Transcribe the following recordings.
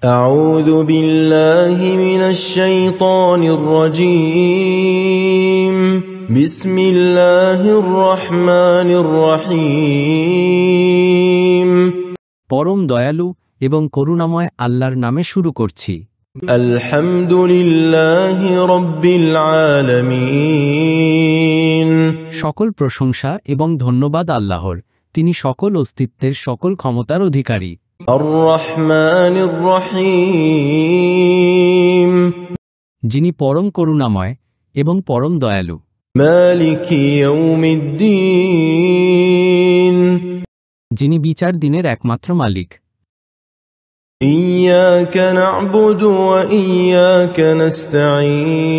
أعوذ بالله من الشيطان الرجيم بسم الله الرحمن الرحيم পরম দয়ালু এবং করুণাময় আল্লাহর নামে শুরু করছি। الحمد لله رب العالمين সকল প্রশংসা এবং ধন্যবাদ আল্লাহর, তিনি সকল অস্তিত্বের সকল ক্ষমতার অধিকারী। الرحمن الرحيم যিনি পরম করুণাময় এবং পরম দয়ালু। مالك يوم الدين যিনি বিচার দিনের একমাত্র মালিক। إياك نعبد وإياك نستعين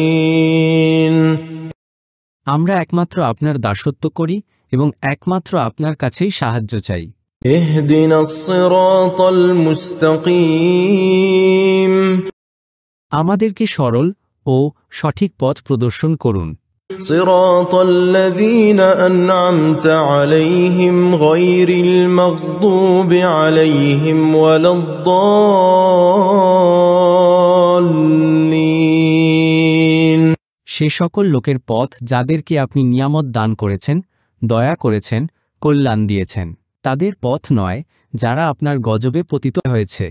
আমরা একমাত্র আপনার দাসত্ব করি এবং একমাত্র আপনার কাছেই সাহায্য চাই। اهدنا الصراط المستقيم আমাদেরকে সরল ও সঠিক পথ প্রদর্শন করুন। صراط الذين أنعمت عليهم غير المغضوب عليهم ولا الضالين সে সকল লোকের পথ যাদেরকে আপনি নিয়ামত দান করেছেন, দয়া করেছেন, কল্যাণ দিয়েছেন, তাদের পথ নয় যারা আপনার গজবে পতিত হয়েছে।